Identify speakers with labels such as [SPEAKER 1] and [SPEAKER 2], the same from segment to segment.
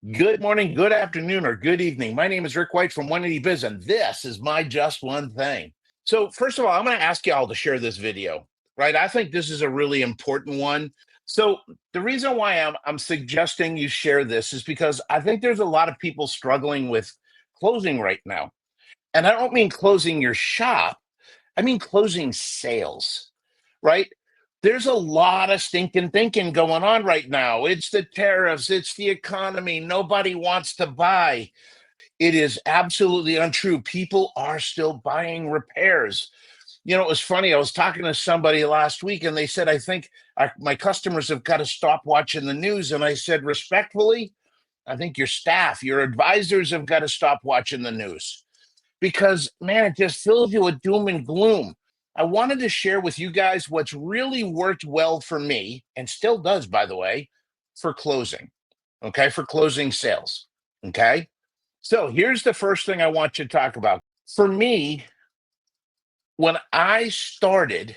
[SPEAKER 1] Good morning, good afternoon, or good evening. My name is Rick White from 180 Biz, and this is my Just One Thing. So, first of all, I'm going to ask you all to share this video, right? I think this is a really important one. So, the reason why I'm suggesting you share this is because I think there's a lot of people struggling with closing right now. And I don't mean closing your shop, I mean closing sales, right? There's a lot of stinking thinking going on right now. It's the tariffs, it's the economy. Nobody wants to buy. It is absolutely untrue. People are still buying repairs. It was funny. I was talking to somebody last week and they said, I think my customers have got to stop watching the news. And I said, respectfully, I think your staff, your advisors have got to stop watching the news because, man, it just fills you with doom and gloom. I wanted to share with you guys what's really worked well for me and still does, by the way, for closing. Okay. For closing sales. Okay. So here's the first thing I want you to talk about. For me, when I started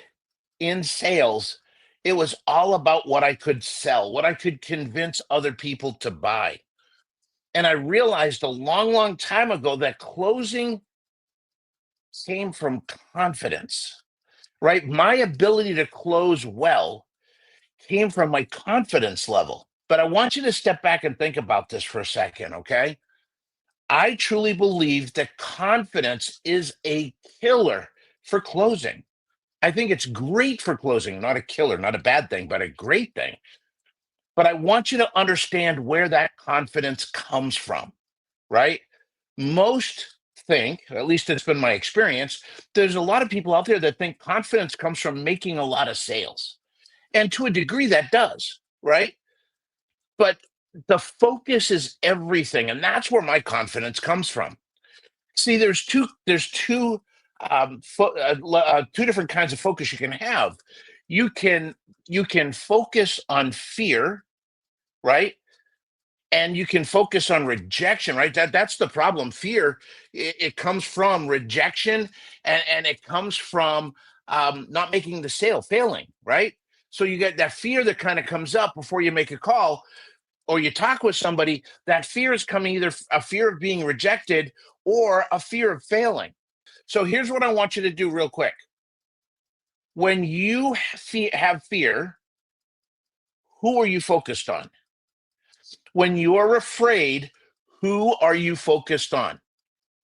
[SPEAKER 1] in sales, it was all about what I could sell, what I could convince other people to buy. And I realized a long, long time ago that closing came from confidence, right? My ability to close well came from my confidence level. But I want you to step back and think about this for a second, okay? I truly believe that confidence is a killer for closing. I think it's great for closing, not a killer, not a bad thing, but a great thing. But I want you to understand where that confidence comes from, right? Most think, at least it's been my experience, there's a lot of people out there that think confidence comes from making a lot of sales. And to a degree, that does, right? But the focus is everything. And that's where my confidence comes from. See, there's two different kinds of focus you can have. You can you can focus on fear, right? And you can focus on rejection, right? That's the problem. Fear, it comes from rejection, and it comes from not making the sale, failing, right? So you get that fear that kind of comes up before you make a call or you talk with somebody. That fear is coming, either a fear of being rejected or a fear of failing. So here's what I want you to do real quick. When you have fear, who are you focused on? When you're afraid, who are you focused on?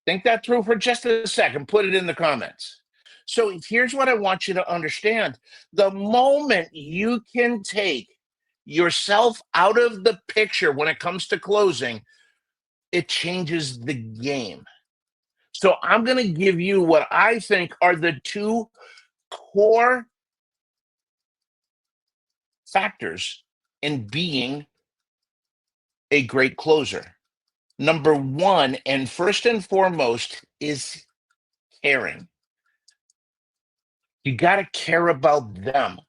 [SPEAKER 1] Think that through for just a second. Put it in the comments. So here's what I want you to understand. The moment you can take yourself out of the picture when it comes to closing, it changes the game. So I'm going to give you what I think are the two core factors in being a great closer. Number one, and first and foremost, is caring. You got to care about them.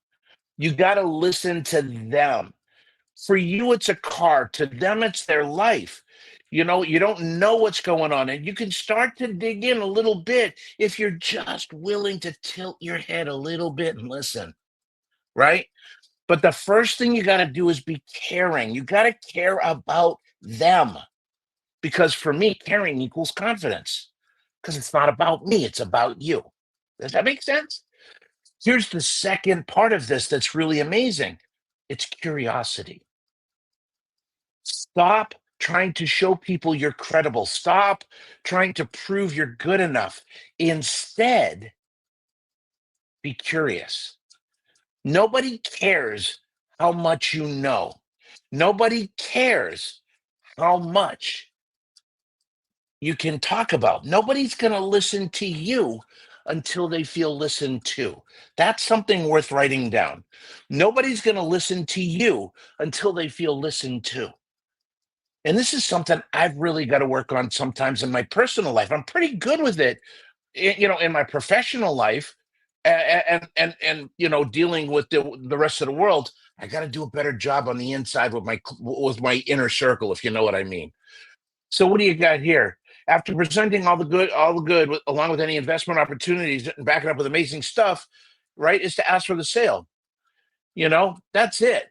[SPEAKER 1] You got to listen to them. For you, it's a car. To them, it's their life. You don't know what's going on. And you can start to dig in a little bit if you're just willing to tilt your head a little bit and listen, right? But the first thing you got to do is be caring. You got to care about them. Because for me, caring equals confidence. Because it's not about me, it's about you. Does that make sense? Here's the second part of this that's really amazing, it's curiosity. Stop trying to show people you're credible. Stop trying to prove you're good enough. Instead, be curious. Nobody cares how much you know. Nobody cares how much you can talk about. Nobody's going to listen to you until they feel listened to. That's something worth writing down. Nobody's going to listen to you until they feel listened to. And this is something I've really got to work on sometimes in my personal life. I'm pretty good with it, in my professional life, and dealing with the rest of the world. I got to do a better job on the inside with my inner circle, if you know what I mean. So what do you got here? After presenting all the good, along with any investment opportunities and backing up with amazing stuff, right, is to ask for the sale. That's it.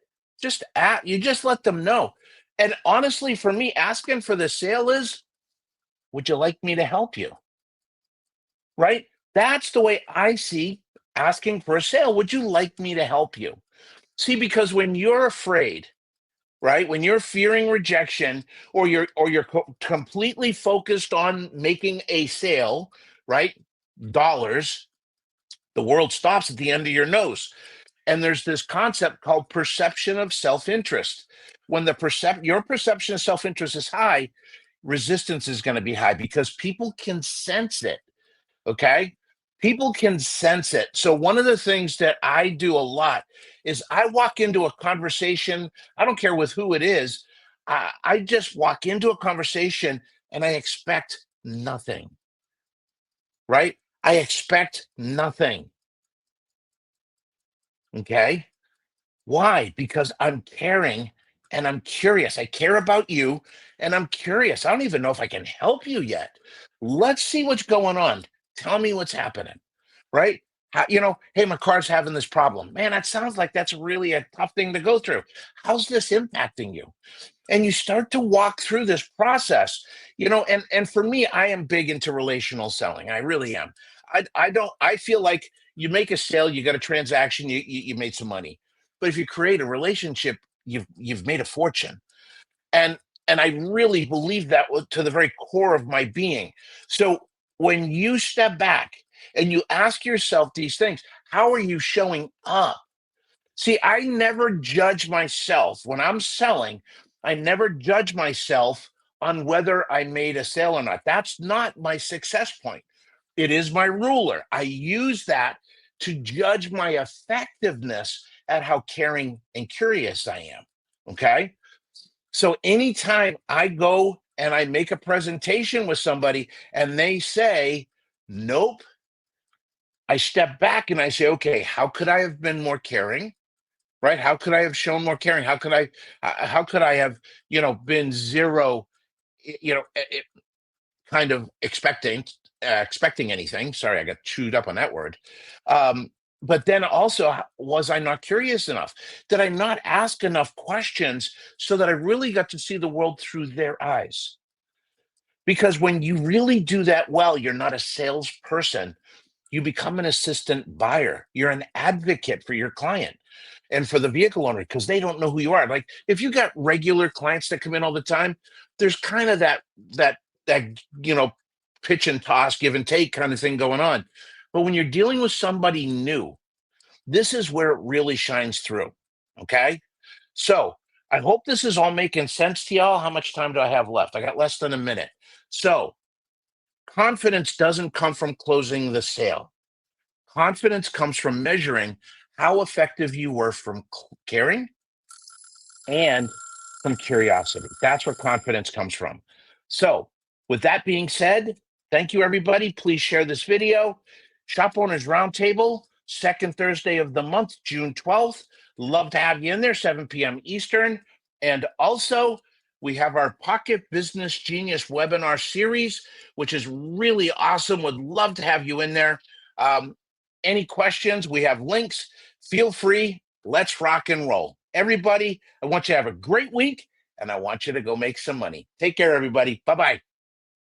[SPEAKER 1] You just let them know. And honestly, for me, asking for the sale is, would you like me to help you? Right? That's the way I see asking for a sale. Would you like me to help you? See, because when you're afraid, right? When you're fearing rejection, or you're completely focused on making a sale, right? Dollars, the world stops at the end of your nose. And there's this concept called perception of self-interest. When your perception of self-interest is high, resistance is going to be high because people can sense it. Okay. People can sense it. So, one of the things that I do a lot is I walk into a conversation, I don't care with who it is, I just walk into a conversation and I expect nothing, right? I expect nothing. Okay. Why? Because I'm caring and I'm curious. I care about you and I'm curious. I don't even know if I can help you yet. Let's see what's going on. Tell me what's happening, right? Hey, my car's having this problem. Man, that sounds like that's really a tough thing to go through. How's this impacting you? And you start to walk through this process, and for me, I am big into relational selling. I really am. I feel like you make a sale, you got a transaction, you made some money. But if you create a relationship, you've made a fortune. And and I really believe that to the very core of my being. So when you step back and you ask yourself these things, how are you showing up? See, I never judge myself when I'm selling. I never judge myself on whether I made a sale or not. That's not my success point. It is my ruler. I use that to judge my effectiveness at how caring and curious I am. Okay. So anytime I go and I make a presentation with somebody and they say, nope, I step back and I say, okay, how could I have been more caring? Right? How could I have shown more caring? How could I have, been zero, kind of expecting anything. Sorry, I got chewed up on that word. But then also, was I not curious enough? Did I not ask enough questions so that I really got to see the world through their eyes? Because when you really do that well, you're not a salesperson, you become an assistant buyer. You're an advocate for your client and for the vehicle owner because they don't know who you are. Like if you got regular clients that come in all the time, there's kind of that you know pitch and toss, give and take kind of thing going on. But when you're dealing with somebody new, this is where it really shines through. Okay. So I hope this is all making sense to y'all. How much time do I have left? I got less than a minute. So confidence doesn't come from closing the sale. Confidence comes from measuring how effective you were from caring and from curiosity. That's where confidence comes from. So, with that being said, thank you, everybody. Please share this video. Shop Owners Roundtable, second Thursday of the month, June 12th. Love to have you in there, 7 p.m. Eastern. And also, we have our Pocket Business Genius webinar series, which is really awesome. Would love to have you in there. Any questions? We have links. Feel free. Let's rock and roll. Everybody, I want you to have a great week and I want you to go make some money. Take care, everybody. Bye bye.